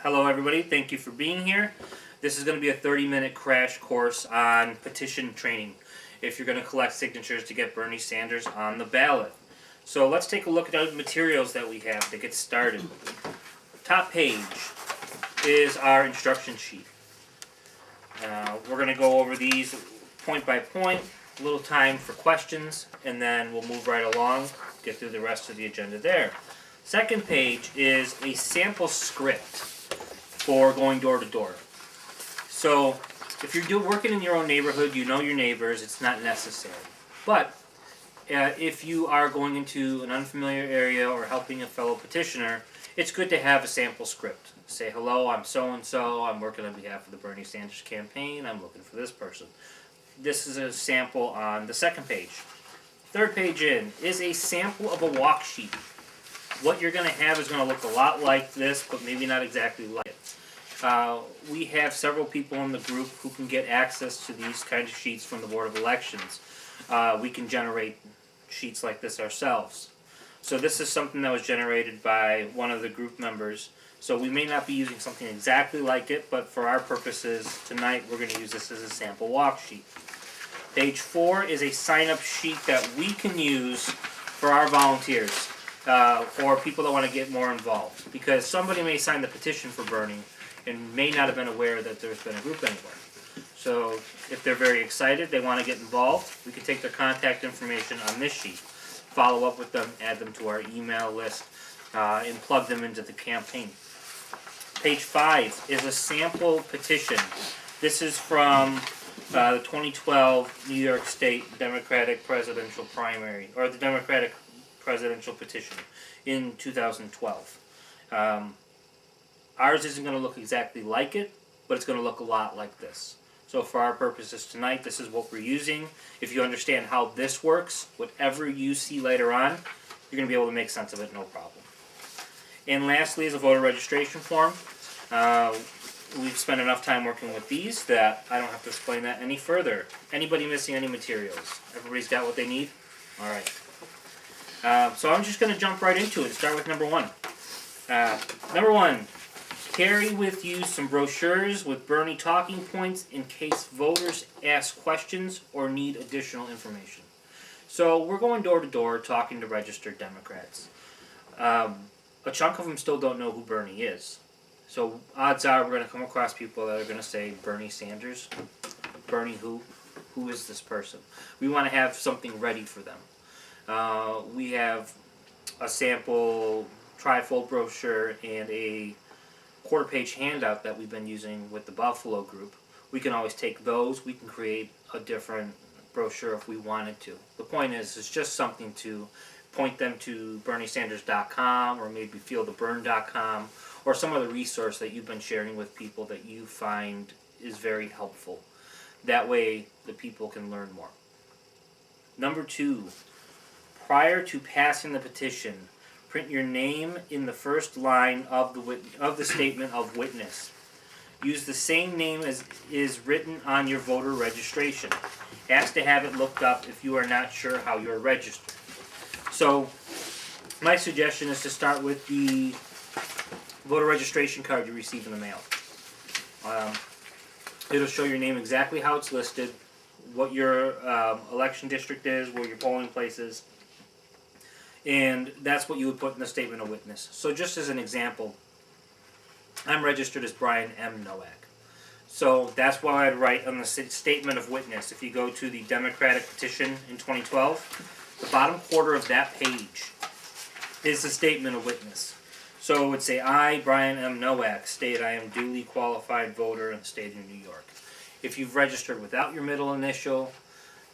Hello everybody, thank you for being here. This is going to be a 30-minute crash course on petition training if you're going to collect signatures to get Bernie Sanders on the ballot. So let's take a look at the materials that we have to get started. Top page is our instruction sheet. We're going to go over these point by point, a little time for questions, and then we'll move right along, get through the rest of the agenda there. Second page is a sample script for going door to door. So if you're working in your own neighborhood, you know your neighbors, it's not necessary. But if you are going into an unfamiliar area or helping a fellow petitioner, it's good to have a sample script. Say, hello, I'm so-and-so, I'm working on behalf of the Bernie Sanders campaign, I'm looking for this person. This is a sample on the second page. Third page in is a sample of a walk sheet. What you're going to have is going to look a lot like this, but maybe not exactly like it. We have several people in the group who can get access to these kinds of sheets from the Board of Elections. We can generate sheets like this ourselves. So this is something that was generated by one of the group members. So we may not be using something exactly like it, but for our purposes tonight we're going to use this as a sample walk sheet. Page 4 is a sign-up sheet that we can use for our volunteers. Or people that want to get more involved, because somebody may sign the petition for Bernie and may not have been aware that there's been a group anywhere. So if they're very excited, they want to get involved, we can take their contact information on this sheet, follow up with them, add them to our email list, and plug them into the campaign. Page 5 is a sample petition. This is from the 2012 New York State Democratic presidential primary, or the Democratic presidential petition in 2012. Ours isn't going to look exactly like it, but it's going to look a lot like this. So for our purposes tonight, this is what we're using. If you understand how this works, whatever you see later on, you're going to be able to make sense of it, no problem. And lastly is a voter registration form. We've spent enough time working with these that I don't have to explain that any further. Anybody missing any materials? Everybody's got what they need? All right. So I'm just going to jump right into it and start with number 1. Number 1, carry with you some brochures with Bernie talking points in case voters ask questions or need additional information. So we're going door to door talking to registered Democrats. A chunk of them still don't know who Bernie is. So odds are we're going to come across people that are going to say, Bernie Sanders? Bernie who? Who is this person? We want to have something ready for them. We have a sample trifold brochure and a quarter-page handout that we've been using with the Buffalo group. We can always take those. We can create a different brochure if we wanted to. The point is, it's just something to point them to BernieSanders.com or maybe fieldofburn.com or some other resource that you've been sharing with people that you find is very helpful. That way, the people can learn more. Number 2. Prior to passing the petition, print your name in the first line of the statement of witness. Use the same name as is written on your voter registration. Ask to have it looked up if you are not sure how you're registered. So, my suggestion is to start with the voter registration card you receive in the mail. It'll show your name exactly how it's listed, what your election district is, where your polling place is. And that's what you would put in the statement of witness. So just as an example, I'm registered as Brian M. Nowak. So that's what I'd write on the statement of witness. If you go to the Democratic petition in 2012, the bottom quarter of that page is the statement of witness. So it would say, I, Brian M. Nowak, state I am duly qualified voter in the state of New York. If you've registered without your middle initial,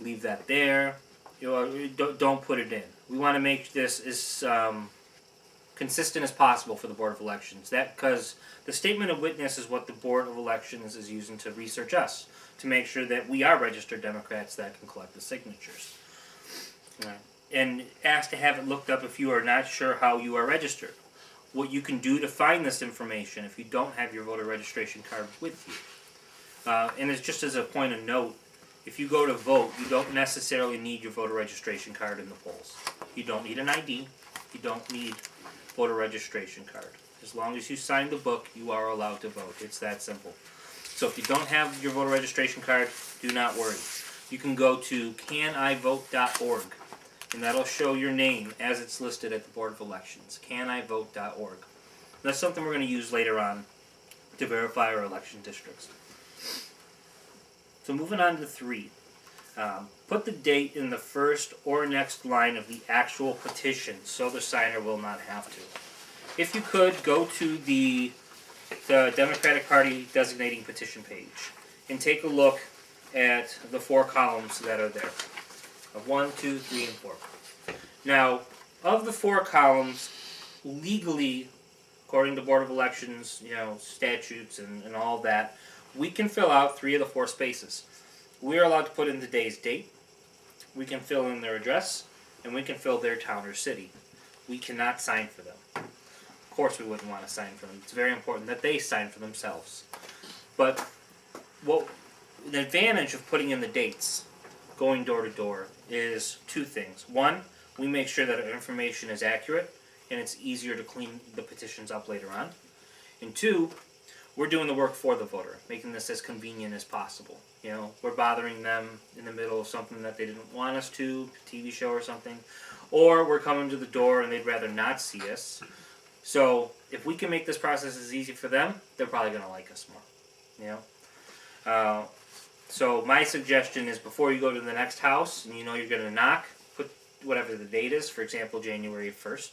leave that there. Don't put it in. We want to make this as consistent as possible for the Board of Elections. Because the statement of witness is what the Board of Elections is using to research us, to make sure that we are registered Democrats that can collect the signatures. And ask to have it looked up if you are not sure how you are registered. What you can do to find this information if you don't have your voter registration card with you. And it's just as a point of note, if you go to vote, you don't necessarily need your voter registration card in the polls. You don't need an ID. You don't need voter registration card. As long as you sign the book, you are allowed to vote. It's that simple. So if you don't have your voter registration card, do not worry. You can go to canivote.org, and that'll show your name as it's listed at the Board of Elections, canivote.org. That's something we're going to use later on to verify our election districts. So moving on to 3. Put the date in the first or next line of the actual petition so the signer will not have to. If you could, go to the Democratic Party designating petition page and take a look at the 4 columns that are there. 1, 2, 3, and 4. Now, of the 4 columns, legally, according to Board of Elections, statutes and all that, we can fill out 3 of the 4 spaces. We are allowed to put in the day's date, we can fill in their address, and we can fill their town or city. We cannot sign for them. Of course we wouldn't want to sign for them. It's very important that they sign for themselves. But the advantage of putting in the dates, going door to door, is 2 things. 1, we make sure that our information is accurate, and it's easier to clean the petitions up later on. And 2, we're doing the work for the voter, making this as convenient as possible. We're bothering them in the middle of something that they didn't want us to, a TV show or something, or we're coming to the door and they'd rather not see us. So if we can make this process as easy for them, they're probably going to like us more. So my suggestion is, before you go to the next house and you're going to knock, put whatever the date is, for example January 1st,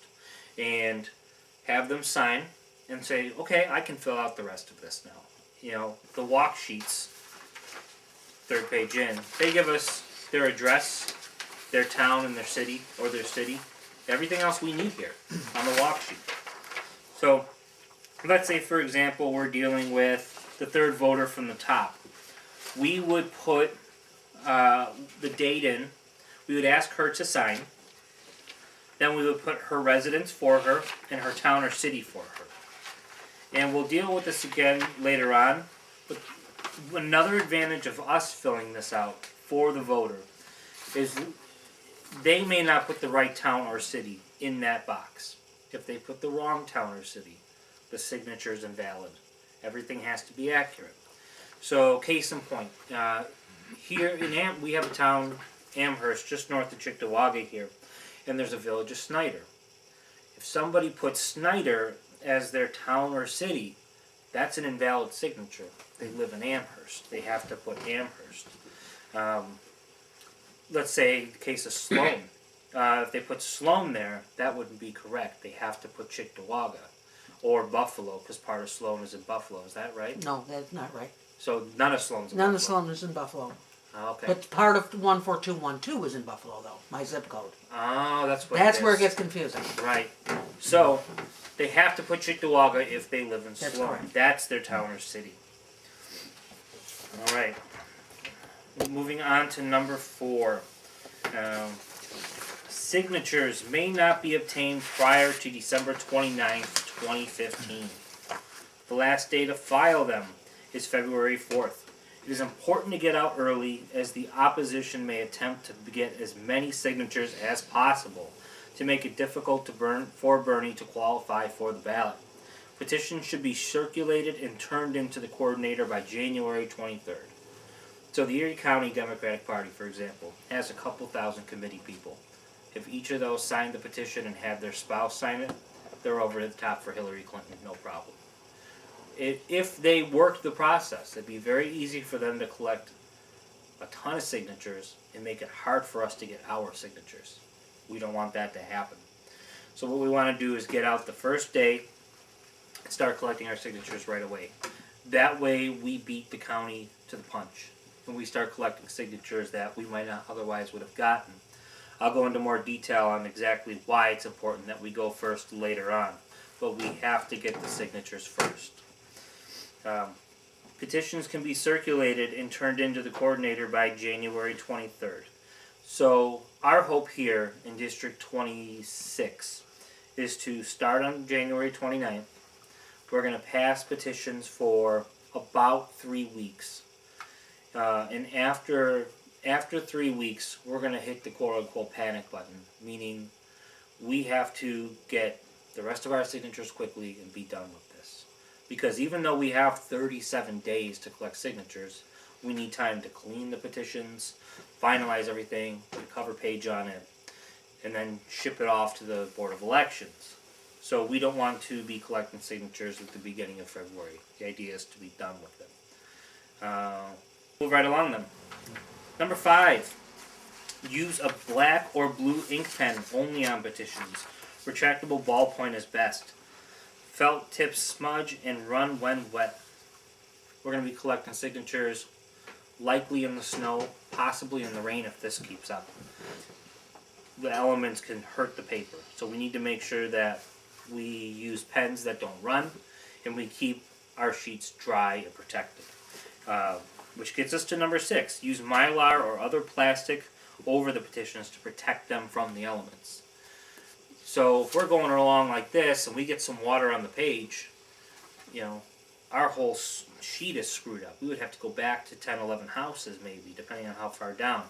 and have them sign and say, okay, I can fill out the rest of this now. The walk sheets, 3rd page in, they give us their address, their town and their city, or their city, everything else we need here on the walk sheet. So let's say, for example, we're dealing with the 3rd voter from the top. We would put the date in, we would ask her to sign, then we would put her residence for her and her town or city for her. And we'll deal with this again later on. But another advantage of us filling this out for the voter is they may not put the right town or city in that box. If they put the wrong town or city, the signature is invalid. Everything has to be accurate. So, case in point, here in we have a town, Amherst, just north of Cheektowaga here, and there's a village of Snyder. If somebody puts Snyder as their town or city, that's an invalid signature. They live in Amherst. They have to put Amherst. Let's say the case of Sloan. If they put Sloan there, that wouldn't be correct. They have to put Cheektowaga or Buffalo, because part of Sloan is in Buffalo. Is that right? No, that's not right. So none of Sloan's in None Buffalo? of Sloan is in Buffalo. Oh, okay. But part of 14212 is in Buffalo, though. My zip code. Oh, that's what That's it is. where it gets confusing. Right. So they have to put Cheektowaga if they live in That's Sloan. correct. That's their town or city. All right. Moving on to number 4. Signatures may not be obtained prior to December 29th, 2015. The last day to file them is February 4th. It is important to get out early, as the opposition may attempt to get as many signatures as possible to make it difficult for Bernie to qualify for the ballot. Petitions should be circulated and turned into the coordinator by January 23rd. So the Erie County Democratic Party, for example, has a couple thousand committee people. If each of those sign the petition and have their spouse sign it, they're over the top for Hillary Clinton, no problem. If they worked the process, it'd be very easy for them to collect a ton of signatures and make it hard for us to get our signatures. We don't want that to happen. So what we want to do is get out the first day and start collecting our signatures right away. That way we beat the county to the punch, and we start collecting signatures that we might not otherwise would have gotten. I'll go into more detail on exactly why it's important that we go first later on, but we have to get the signatures first. Petitions can be circulated and turned into the coordinator by January 23rd. So our hope here in District 26 is to start on January 29th. We're going to pass petitions for about 3 weeks. And after 3 weeks, we're going to hit the quote-unquote panic button, meaning we have to get the rest of our signatures quickly and be done with this. Because even though we have 37 days to collect signatures, we need time to clean the petitions, finalize everything, put a cover page on it, and then ship it off to the Board of Elections. So we don't want to be collecting signatures at the beginning of February. The idea is to be done with them. Move right along then. Number 5. Use a black or blue ink pen only on petitions. Retractable ballpoint is best. Felt tips smudge and run when wet. We're going to be collecting signatures, likely in the snow, possibly in the rain if this keeps up. The elements can hurt the paper, so we need to make sure that we use pens that don't run, and we keep our sheets dry and protected. Which gets us to number 6. Use Mylar or other plastic over the petitions to protect them from the elements. So if we're going along like this and we get some water on the page, our whole sheet is screwed up. We would have to go back to 10, 11 houses maybe, depending on how far down.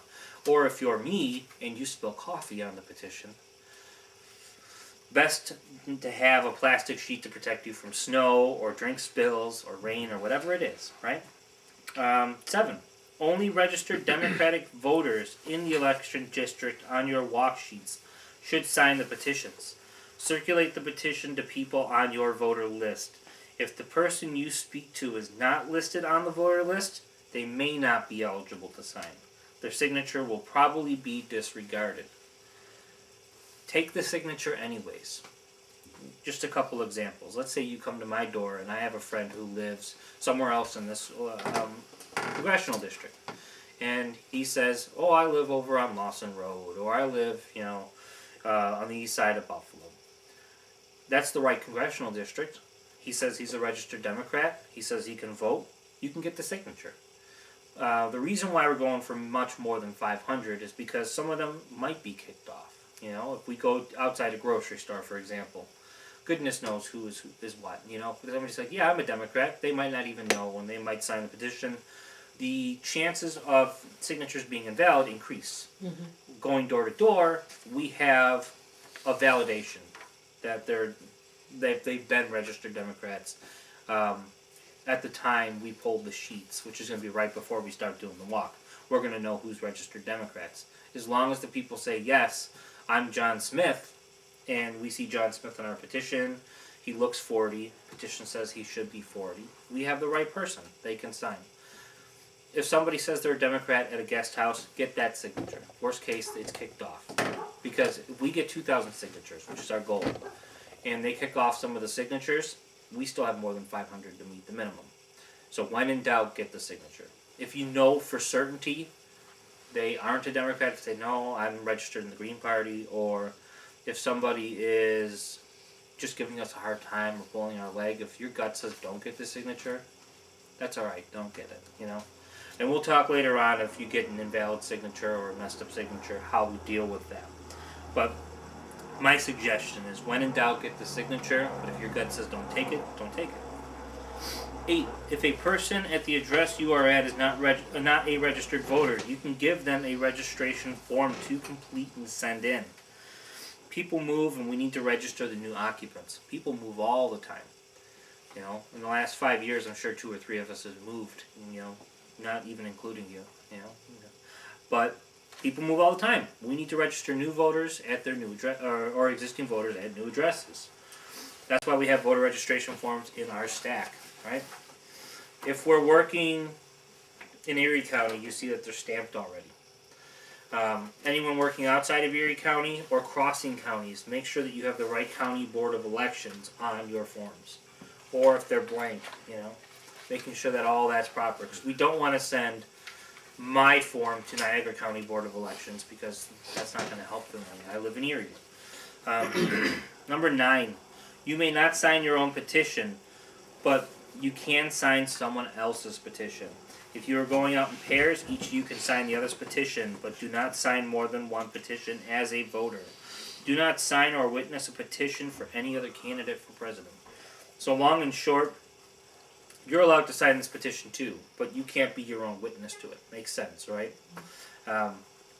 Or if you're me and you spill coffee on the petition, best to have a plastic sheet to protect you from snow or drink spills or rain or whatever it is, right? 7. Only registered Democratic voters in the election district on your walk sheets should sign the petitions. Circulate the petition to people on your voter list. If the person you speak to is not listed on the voter list, they may not be eligible to sign. Their signature will probably be disregarded. Take the signature anyways. Just a couple examples. Let's say you come to my door and I have a friend who lives somewhere else in this congressional district. And he says, oh, I live over on Lawson Road, or I live, on the east side of Buffalo. That's the right congressional district. He says he's a registered Democrat. He says he can vote. You can get the signature. The reason why we're going for much more than 500 is because some of them might be kicked off. If we go outside a grocery store, for example, goodness knows who is what. If somebody's like, yeah, I'm a Democrat, they might not even know, and they might sign the petition. The chances of signatures being invalid increase. Mm-hmm. Going door to door, we have a validation that they've been registered Democrats at the time we pulled the sheets, which is going to be right before we start doing the walk. We're going to know who's registered Democrats. As long as the people say, yes, I'm John Smith, and we see John Smith on our petition, he looks 40, petition says he should be 40, we have the right person. They can sign. If somebody says they're a Democrat at a guest house, get that signature. Worst case, it's kicked off. Because if we get 2,000 signatures, which is our goal, and they kick off some of the signatures, we still have more than 500 to meet the minimum. So when in doubt, get the signature. If you know for certainty they aren't a Democrat, if they know I'm registered in the Green Party, or if somebody is just giving us a hard time or pulling our leg, if your gut says don't get the signature, that's alright, don't get it, And we'll talk later on if you get an invalid signature or a messed up signature, how we deal with that. But my suggestion is when in doubt, get the signature, but if your gut says don't take it, don't take it. 8. If a person at the address you are at is not a registered voter, you can give them a registration form to complete and send in. People move and we need to register the new occupants. People move all the time. In the last 5 years, I'm sure 2 or 3 of us have moved, not even including you, But people move all the time. We need to register new voters at their new address, or existing voters at new addresses. That's why we have voter registration forms in our stack, right? If we're working in Erie County, you see that they're stamped already. Anyone working outside of Erie County or crossing counties, make sure that you have the right county board of elections on your forms. Or if they're blank, making sure that all that's proper. Because we don't want to send my form to Niagara County Board of Elections because that's not going to help them. I live in Erie. Number 9, you may not sign your own petition, but you can sign someone else's petition. If you are going out in pairs, each of you can sign the other's petition, but do not sign more than one petition as a voter. Do not sign or witness a petition for any other candidate for president. So long and short, you're allowed to sign this petition too, but you can't be your own witness to it. Makes sense, right?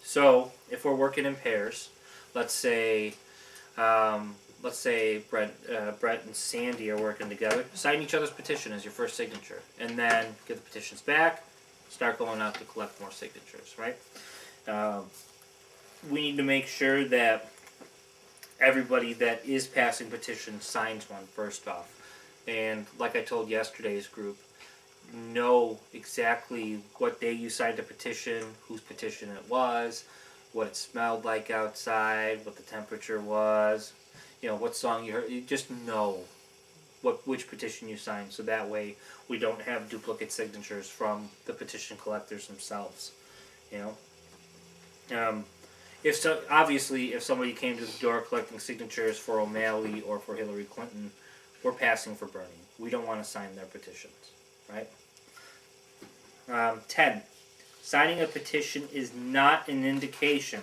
So if we're working in pairs, let's say let's say Brett and Sandy are working together. Sign each other's petition as your first signature, and then get the petitions back. Start going out to collect more signatures. Right? We need to make sure that everybody that is passing petitions signs one first off. And like I told yesterday's group, know exactly what day you signed a petition, whose petition it was, what it smelled like outside, what the temperature was, what song you heard. You just know which petition you signed, so that way we don't have duplicate signatures from the petition collectors themselves. Obviously, if somebody came to the door collecting signatures for O'Malley or for Hillary Clinton, we're passing for Bernie. We don't want to sign their petitions, right? 10. Signing a petition is not an indication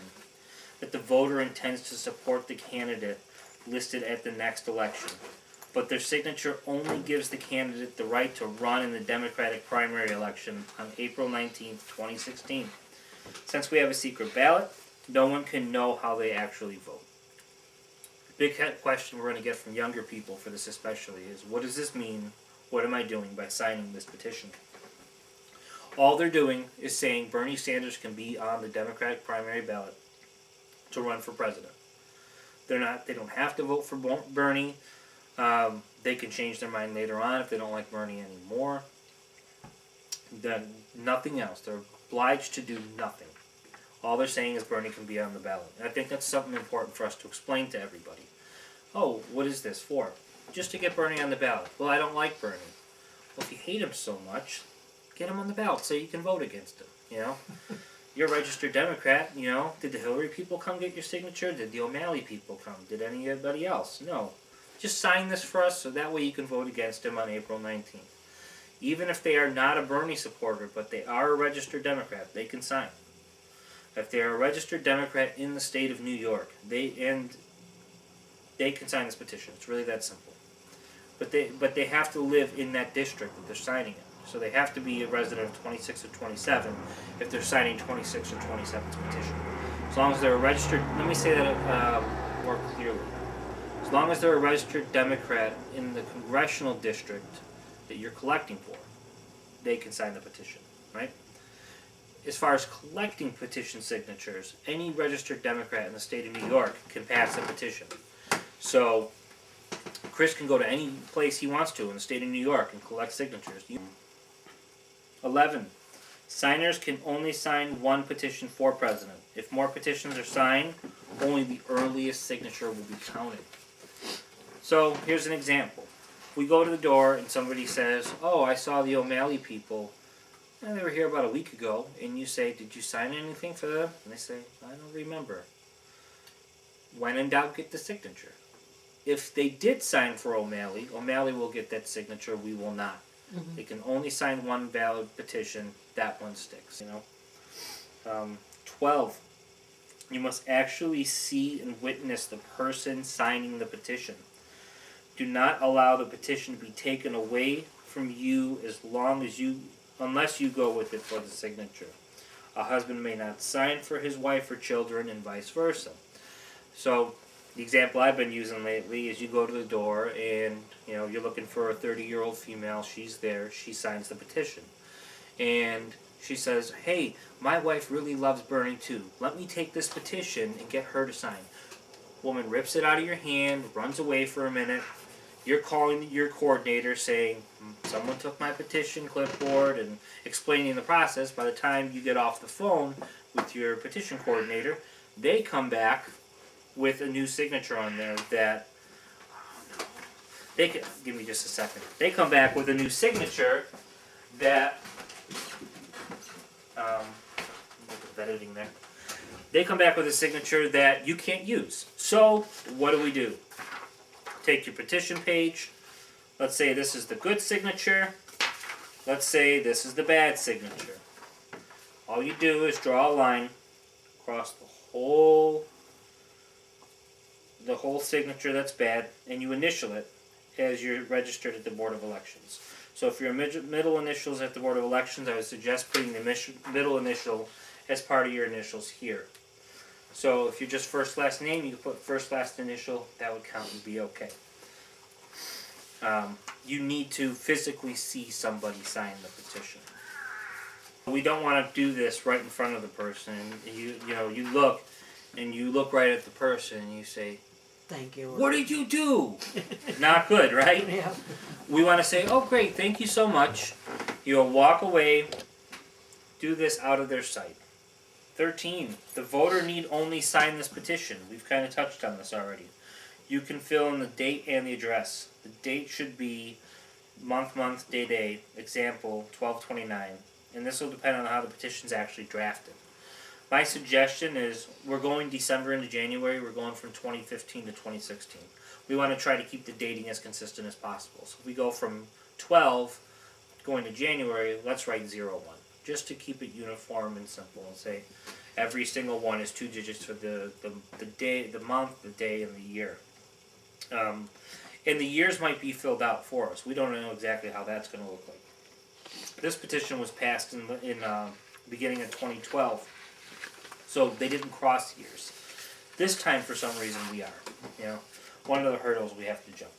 that the voter intends to support the candidate listed at the next election, but their signature only gives the candidate the right to run in the Democratic primary election on April 19th, 2016. Since we have a secret ballot, no one can know how they actually vote. Big question we're going to get from younger people for this especially is, what does this mean? What am I doing by signing this petition? All they're doing is saying Bernie Sanders can be on the Democratic primary ballot to run for president. They don't have to vote for Bernie. They can change their mind later on if they don't like Bernie anymore. Then nothing else. They're obliged to do nothing. All they're saying is Bernie can be on the ballot. And I think that's something important for us to explain to everybody. Oh, what is this for? Just to get Bernie on the ballot. Well, I don't like Bernie. Well, if you hate him so much, get him on the ballot so you can vote against him, You're a registered Democrat, Did the Hillary people come get your signature? Did the O'Malley people come? Did anybody else? No. Just sign this for us so that way you can vote against him on April 19th. Even if they are not a Bernie supporter, but they are a registered Democrat, they can sign. If they are a registered Democrat in the state of New York, they can sign this petition. It's really that simple. But they have to live in that district that they're signing it. So they have to be a resident of 26 or 27 if they're signing 26 or 27's petition. As long as they're a registered, let me say that more clearly. As long as they're a registered Democrat in the congressional district that you're collecting for, they can sign the petition, right? As far as collecting petition signatures, any registered Democrat in the state of New York can pass a petition. So Chris can go to any place he wants to in the state of New York and collect signatures. 11. Signers can only sign one petition for president. If more petitions are signed, only the earliest signature will be counted. So here's an example. We go to the door and somebody says, oh, I saw the O'Malley people. And they were here about a week ago. And you say, did you sign anything for them? And they say, I don't remember. When in doubt, get the signature. If they did sign for O'Malley, O'Malley will get that signature, we will not. Mm-hmm. They can only sign one valid petition, that one sticks, 12. You must actually see and witness the person signing the petition. Do not allow the petition to be taken away from you unless you go with it for the signature. A husband may not sign for his wife or children and vice versa. So the example I've been using lately is you go to the door and you're looking for a 30-year-old female. She's there. She signs the petition. And she says, hey, my wife really loves Bernie too. Let me take this petition and get her to sign. Woman rips it out of your hand, runs away for a minute. You're calling your coordinator saying, someone took my petition clipboard and explaining the process. By the time you get off the phone with your petition coordinator, they come back with a new signature on there that give me just a second. They come back with a new signature that editing there. They come back with a signature that you can't use. So what do? Take your petition page. Let's say this is the good signature. Let's say this is the bad signature. All you do is draw a line across the whole signature that's bad, and you initial it as you're registered at the Board of Elections. So if you're middle initials at the Board of Elections, I would suggest putting the middle initial as part of your initials here. So if you're just first last name, you can put first last initial. That would count and be okay. You need to physically see somebody sign the petition. We don't want to do this right in front of the person. You look right at the person and you say, Thank you. "What did you do?" Not good, right? Yeah. We want to say, "Oh, great, thank you so much." You'll walk away, do this out of their sight. 13. The voter need only sign this petition. We've kind of touched on this already. You can fill in the date and the address. The date should be month, day. Example, 12/29. And this will depend on how the petition's actually drafted. My suggestion is we're going December into January. We're going from 2015 to 2016. We want to try to keep the dating as consistent as possible. So if we go from 12 going to January, let's write 01. Just to keep it uniform and simple and say every single one is 2 digits for the day, the month, the day, and the year. And the years might be filled out for us. We don't know exactly how that's going to look like. This petition was passed in beginning of 2012, so they didn't cross years. This time, for some reason, we are. One of the hurdles we have to jump.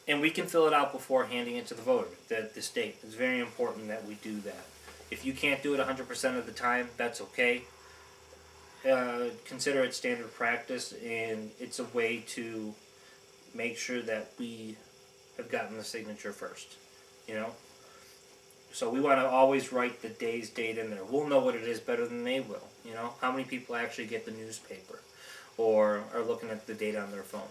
And we can fill it out before handing it to the voter. The state. It's very important that we do that. If you can't do it 100% of the time, that's okay. Consider it standard practice, and it's a way to make sure that we have gotten the signature first. So we want to always write the day's date in there. We'll know what it is better than they will. How many people actually get the newspaper or are looking at the date on their phone.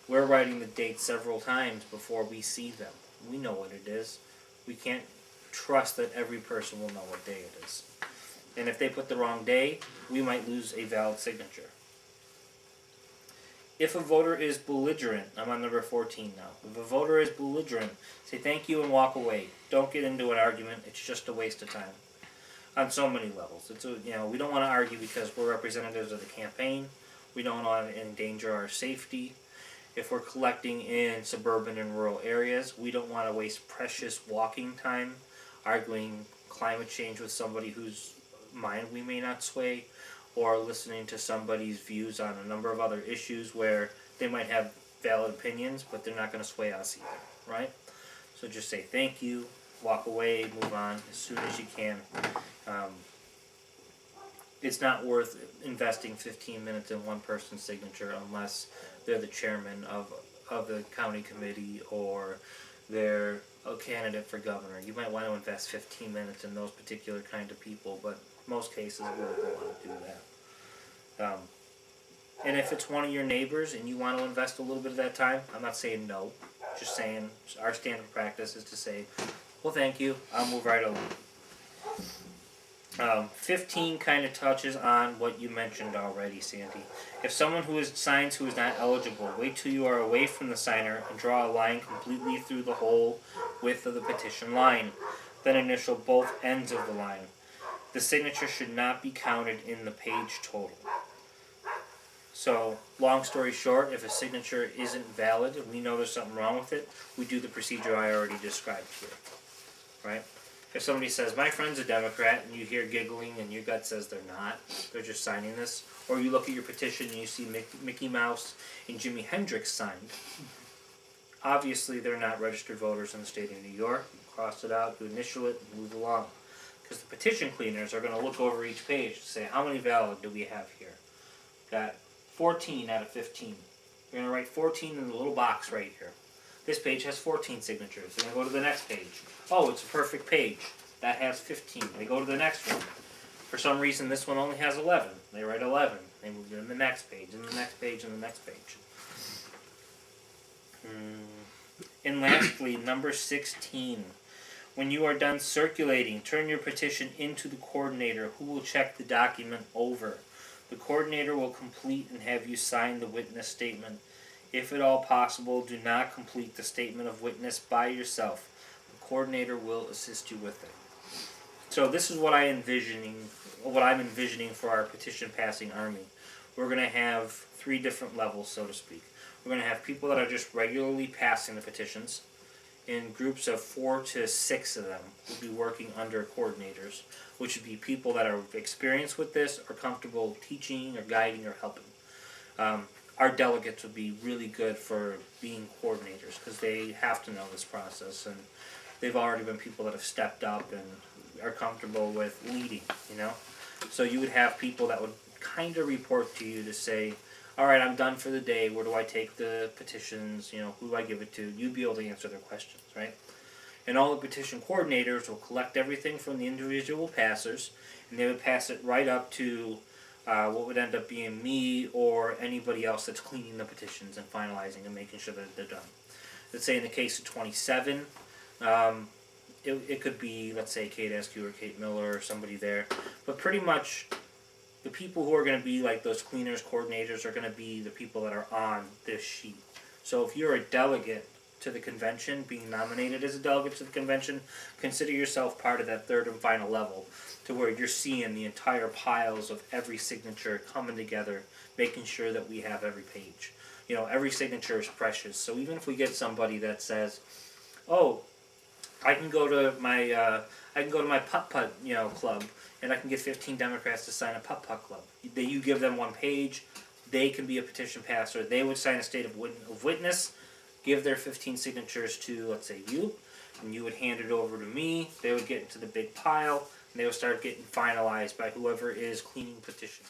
We're writing the date several times before we see them. We know what it is. We can't trust that every person will know what day it is. And if they put the wrong day, we might lose a valid signature. If a voter is belligerent, I'm on number 14 now. If a voter is belligerent, say thank you and walk away. Don't get into an argument. It's just a waste of time. On so many levels. We don't want to argue because we're representatives of the campaign. We don't want to endanger our safety. If we're collecting in suburban and rural areas, we don't want to waste precious walking time arguing climate change with somebody whose mind we may not sway, or listening to somebody's views on a number of other issues where they might have valid opinions, but they're not going to sway us either, right? So just say thank you, walk away, move on as soon as you can. It's not worth investing 15 minutes in one person's signature unless they're the chairman of the county committee or they're a candidate for governor. You might want to invest 15 minutes in those particular kind of people, but most cases we won't want to do that. And if it's one of your neighbors and you want to invest a little bit of that time, I'm not saying no. Just saying our standard practice is to say, well, thank you, I'll move right along. 15 kind of touches on what you mentioned already, Sandy. If someone signs who is not eligible, wait till you are away from the signer and draw a line completely through the whole width of the petition line. Then initial both ends of the line. The signature should not be counted in the page total. So, long story short, if a signature isn't valid and we know there's something wrong with it, we do the procedure I already described here. Right? If somebody says, my friend's a Democrat, and you hear giggling and your gut says they're not, they're just signing this, or you look at your petition and you see Mickey Mouse and Jimi Hendrix signed, obviously they're not registered voters in the state of New York. Cross it out, you initial it, and move along. Because the petition cleaners are going to look over each page to say, how many valid do we have here? Got 14 out of 15. You're going to write 14 in the little box right here. This page has 14 signatures. They're going to go to the next page. Oh, it's a perfect page. That has 15. They go to the next one. For some reason, this one only has 11. They write 11. They move to the next page, and the next page, and the next page. And lastly, number 16. When you are done circulating, turn your petition into the coordinator, who will check the document over. The coordinator will complete and have you sign the witness statement. If at all possible, do not complete the statement of witness by yourself. The coordinator will assist you with it. So this is what I'm envisioning for our petition passing army. We're going to have 3 different levels, so to speak. We're going to have people that are just regularly passing the petitions, in groups of 4 to 6 of them will be working under coordinators, which would be people that are experienced with this or comfortable teaching or guiding or helping. Our delegates would be really good for being coordinators because they have to know this process, and they've already been people that have stepped up and are comfortable with leading, you know. So you would have people that would kind of report to you to say, all right, I'm done for the day, where do I take the petitions, you know, who do I give it to? You'd be able to answer their questions, right? And all the petition coordinators will collect everything from the individual passers, and they would pass it right up to what would end up being me or anybody else that's cleaning the petitions and finalizing and making sure that they're done. Let's say in the case of 27, it could be, let's say, Kate Askew or Kate Miller or somebody there. But pretty much the people who are going to be like those cleaners, coordinators, are going to be the people that are on this sheet. So if you're a delegate to the convention, being nominated as a delegate to the convention, consider yourself part of that third and final level, to where you're seeing the entire piles of every signature coming together, making sure that we have every page. You know, every signature is precious. So even if we get somebody that says, "Oh, I can go to my putt-putt, you know, club, and I can get 15 Democrats to sign a putt-putt club." You give them one page, they can be a petition passer. They would sign a state of witness, give their 15 signatures to, let's say, you, and you would hand it over to me. They would get into the big pile, and they would start getting finalized by whoever is cleaning petitions.